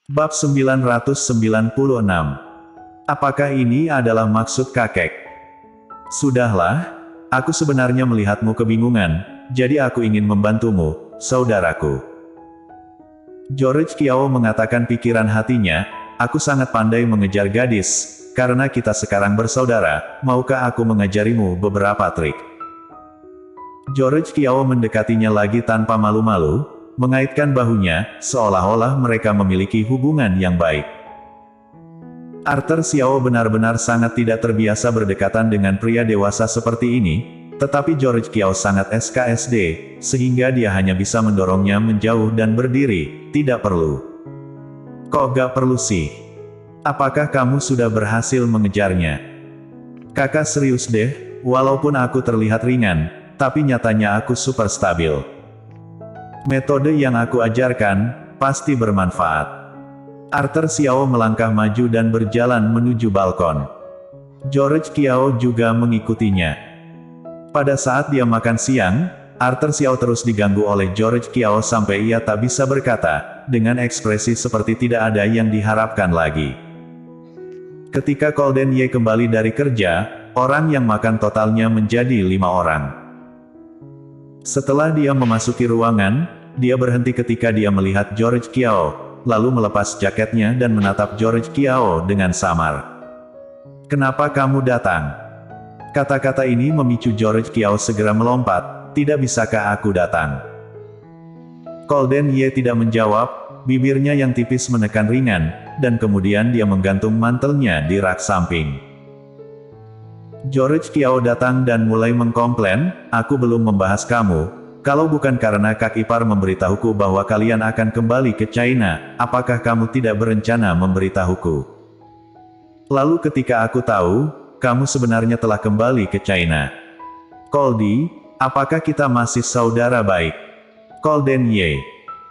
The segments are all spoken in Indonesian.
Bab 996. Apakah ini adalah maksud kakek? Sudahlah, aku sebenarnya melihatmu kebingungan, jadi aku ingin membantumu, saudaraku. George Kiao mengatakan pikiran hatinya, aku sangat pandai mengejar gadis, karena kita sekarang bersaudara, maukah aku mengajarimu beberapa trik? George Kiao mendekatinya lagi tanpa malu-malu, mengaitkan bahunya, seolah-olah mereka memiliki hubungan yang baik. Arthur Xiao benar-benar sangat tidak terbiasa berdekatan dengan pria dewasa seperti ini, tetapi George Kiao sangat SKSD, sehingga dia hanya bisa mendorongnya menjauh dan berdiri, tidak perlu. Kok gak perlu sih? Apakah kamu sudah berhasil mengejarnya? Kakak serius deh, walaupun aku terlihat ringan, tapi nyatanya aku super stabil. Metode yang aku ajarkan, pasti bermanfaat. Arthur Xiao melangkah maju dan berjalan menuju balkon. George Kiao juga mengikutinya. Pada saat dia makan siang, Arthur Xiao terus diganggu oleh George Kiao sampai ia tak bisa berkata, dengan ekspresi seperti tidak ada yang diharapkan lagi. Ketika Golden Ye kembali dari kerja, orang yang makan totalnya menjadi 5 orang. Setelah dia memasuki ruangan, dia berhenti ketika dia melihat George Kiao, lalu melepas jaketnya dan menatap George Kiao dengan samar. "Kenapa kamu datang?" Kata-kata ini memicu George Kiao segera melompat, "Tidak bisakah aku datang?" Golden Ye tidak menjawab, bibirnya yang tipis menekan ringan, dan kemudian dia menggantung mantelnya di rak samping. George Kiao datang dan mulai mengkomplain, "Aku belum membahas kamu. Kalau bukan karena Kak Ipar memberitahuku bahwa kalian akan kembali ke China, apakah kamu tidak berencana memberitahuku? Lalu ketika aku tahu, kamu sebenarnya telah kembali ke China. Goldie, apakah kita masih saudara baik? Golden Ye,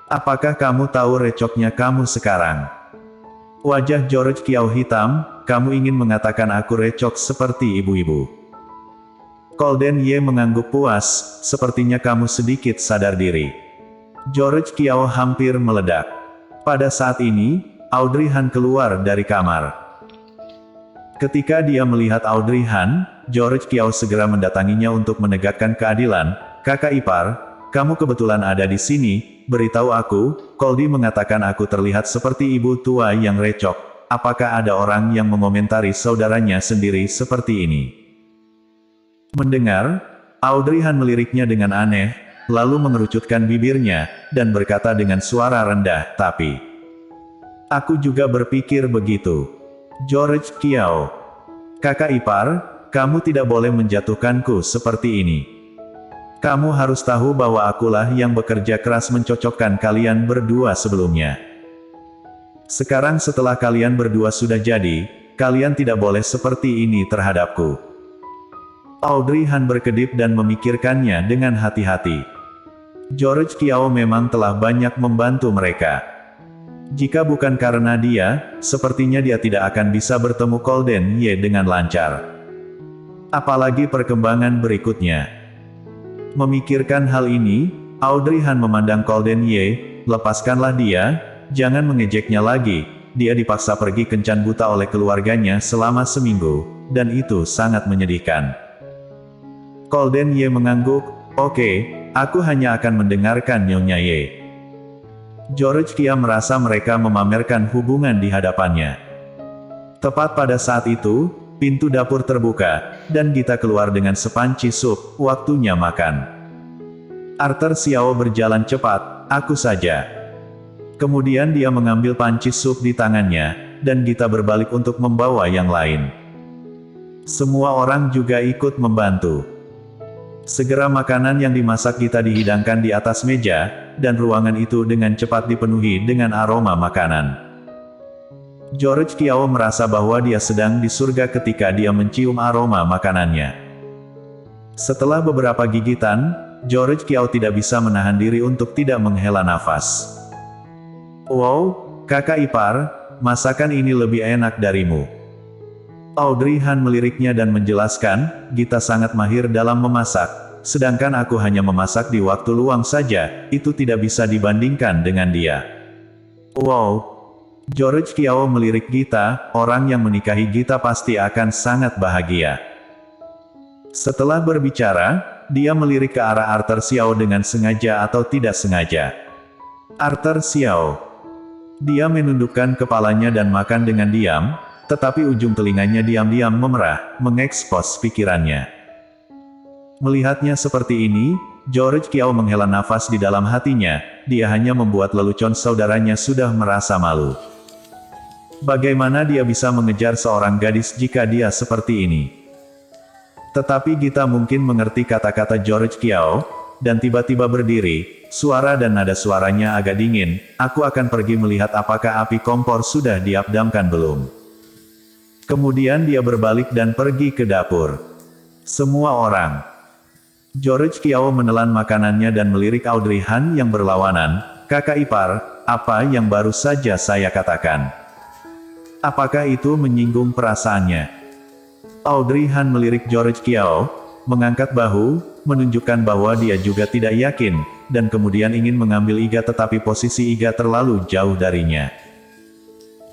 apakah kamu tahu recoknya kamu sekarang?" Wajah George Kiao hitam, "Kamu ingin mengatakan aku recok seperti ibu-ibu?" Golden Ye mengangguk puas, "Sepertinya kamu sedikit sadar diri." George Kiao hampir meledak. Pada saat ini, Audrey Han keluar dari kamar. Ketika dia melihat Audrey Han, George Kiao segera mendatanginya untuk menegakkan keadilan. "Kakak ipar, kamu kebetulan ada di sini, beritahu aku, Goldie mengatakan aku terlihat seperti ibu tua yang recok. Apakah ada orang yang mengomentari saudaranya sendiri seperti ini?" Mendengar, Audrey Han meliriknya dengan aneh, lalu mengerucutkan bibirnya, dan berkata dengan suara rendah, "Tapi aku juga berpikir begitu." George Kiao, "Kakak ipar, kamu tidak boleh menjatuhkanku seperti ini. Kamu harus tahu bahwa akulah yang bekerja keras mencocokkan kalian berdua sebelumnya. Sekarang setelah kalian berdua sudah jadi, kalian tidak boleh seperti ini terhadapku." Audrey Han berkedip dan memikirkannya dengan hati-hati. George Kiao memang telah banyak membantu mereka. Jika bukan karena dia, sepertinya dia tidak akan bisa bertemu Golden Ye dengan lancar. Apalagi perkembangan berikutnya. Memikirkan hal ini, Audrey Han memandang Golden Ye, "Lepaskanlah dia, jangan mengejeknya lagi. Dia dipaksa pergi kencan buta oleh keluarganya selama seminggu, dan itu sangat menyedihkan." Golden Ye mengangguk, "Oke, aku hanya akan mendengarkan Nyonya Ye." George Kiao merasa mereka memamerkan hubungan di hadapannya. Tepat pada saat itu, pintu dapur terbuka, dan Gita keluar dengan sepanci sup, waktunya makan. Arthur Xiao berjalan cepat, "Aku saja." Kemudian dia mengambil panci sup di tangannya, dan Gita berbalik untuk membawa yang lain. Semua orang juga ikut membantu. Segera makanan yang dimasak Gita dihidangkan di atas meja, dan ruangan itu dengan cepat dipenuhi dengan aroma makanan. George Kiao merasa bahwa dia sedang di surga ketika dia mencium aroma makanannya. Setelah beberapa gigitan, George Kiao tidak bisa menahan diri untuk tidak menghela nafas. "Wow, kakak ipar, masakan ini lebih enak darimu." Audrey Han meliriknya dan menjelaskan, "Gita sangat mahir dalam memasak, sedangkan aku hanya memasak di waktu luang saja, itu tidak bisa dibandingkan dengan dia." "Wow, George Kiao melirik Gita, orang yang menikahi Gita pasti akan sangat bahagia. Setelah berbicara, dia melirik ke arah Arthur Xiao dengan sengaja atau tidak sengaja. Arthur Xiao. Dia menundukkan kepalanya dan makan dengan diam, tetapi ujung telinganya diam-diam memerah, mengekspos pikirannya. Melihatnya seperti ini, George Kiao menghela nafas di dalam hatinya, dia hanya membuat lelucon saudaranya sudah merasa malu. Bagaimana dia bisa mengejar seorang gadis jika dia seperti ini? Tetapi Gita mungkin mengerti kata-kata George Kiao, dan tiba-tiba berdiri, suara dan nada suaranya agak dingin, aku akan pergi melihat apakah api kompor sudah dipadamkan belum. Kemudian dia berbalik dan pergi ke dapur. Semua orang. George Kiao menelan makanannya dan melirik Audrey Han yang berlawanan, kakak ipar, apa yang baru saja saya katakan? Apakah itu menyinggung perasaannya? Audrey Han melirik George Kiao, mengangkat bahu, menunjukkan bahwa dia juga tidak yakin, dan kemudian ingin mengambil Iga tetapi posisi Iga terlalu jauh darinya.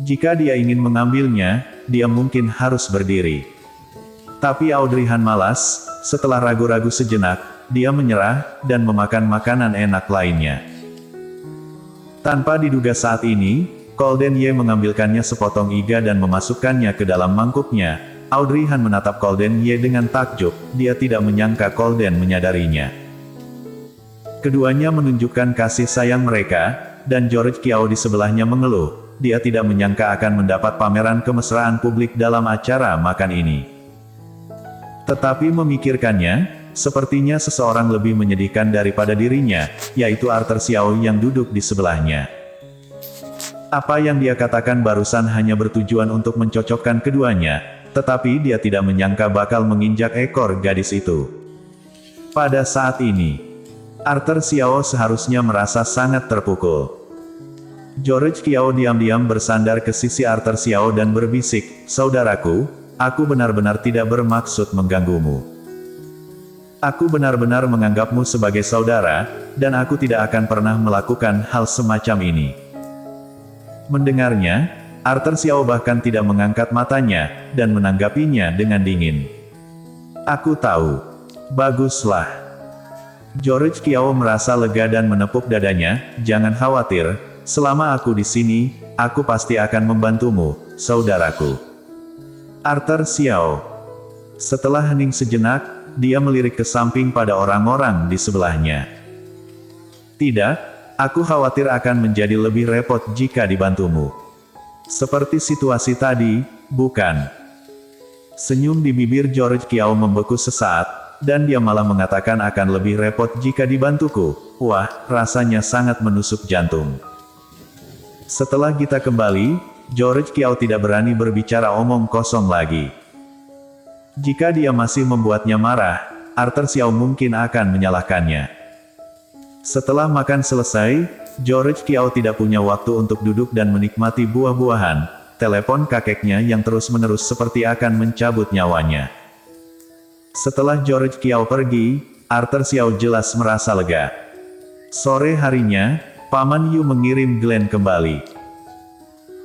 Jika dia ingin mengambilnya, dia mungkin harus berdiri. Tapi Audrey Han malas, setelah ragu-ragu sejenak, dia menyerah, dan memakan makanan enak lainnya. Tanpa diduga saat ini, Golden Ye mengambilkannya sepotong iga dan memasukkannya ke dalam mangkuknya. Audrey Han menatap Golden Ye dengan takjub, dia tidak menyangka Golden menyadarinya. Keduanya menunjukkan kasih sayang mereka, dan George Kiao di sebelahnya mengeluh, dia tidak menyangka akan mendapat pameran kemesraan publik dalam acara makan ini. Tetapi memikirkannya, sepertinya seseorang lebih menyedihkan daripada dirinya, yaitu Arthur Xiao yang duduk di sebelahnya. Apa yang dia katakan barusan hanya bertujuan untuk mencocokkan keduanya, tetapi dia tidak menyangka bakal menginjak ekor gadis itu. Pada saat ini, Arthur Xiao seharusnya merasa sangat terpukul. George Kiao diam-diam bersandar ke sisi Arthur Xiao dan berbisik, saudaraku, aku benar-benar tidak bermaksud mengganggumu. Aku benar-benar menganggapmu sebagai saudara, dan aku tidak akan pernah melakukan hal semacam ini. Mendengarnya, Arthur Xiao bahkan tidak mengangkat matanya, dan menanggapinya dengan dingin. Aku tahu. Baguslah. George Kiao merasa lega dan menepuk dadanya, jangan khawatir, selama aku di sini, aku pasti akan membantumu, saudaraku. Arthur Xiao. Setelah hening sejenak, dia melirik ke samping pada orang-orang di sebelahnya. Tidak. Aku khawatir akan menjadi lebih repot jika dibantumu. Seperti situasi tadi, bukan? Senyum di bibir George Kiao membeku sesaat, dan dia malah mengatakan akan lebih repot jika dibantuku. Wah, rasanya sangat menusuk jantung. Setelah kita kembali, George Kiao tidak berani berbicara omong kosong lagi. Jika dia masih membuatnya marah, Arthur Xiao mungkin akan menyalahkannya. Setelah makan selesai, George Kiao tidak punya waktu untuk duduk dan menikmati buah-buahan. Telepon kakeknya yang terus-menerus seperti akan mencabut nyawanya. Setelah George Kiao pergi, Arthur Xiao jelas merasa lega. Sore harinya, Paman Yu mengirim Glenn kembali.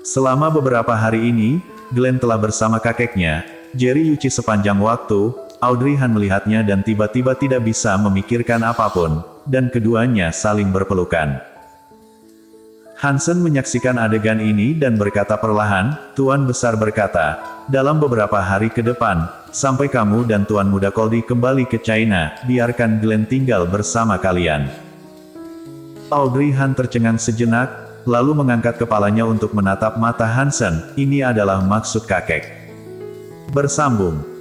Selama beberapa hari ini, Glenn telah bersama kakeknya, Jerry Yuchi sepanjang waktu. Audrey Han melihatnya dan tiba-tiba tidak bisa memikirkan apapun, dan keduanya saling berpelukan. Hansen menyaksikan adegan ini dan berkata perlahan, Tuan Besar berkata, dalam beberapa hari ke depan, sampai kamu dan Tuan Muda Coldy kembali ke China, biarkan Glenn tinggal bersama kalian. Audrey Han tercengang sejenak, lalu mengangkat kepalanya untuk menatap mata Hansen, ini adalah maksud kakek. Bersambung.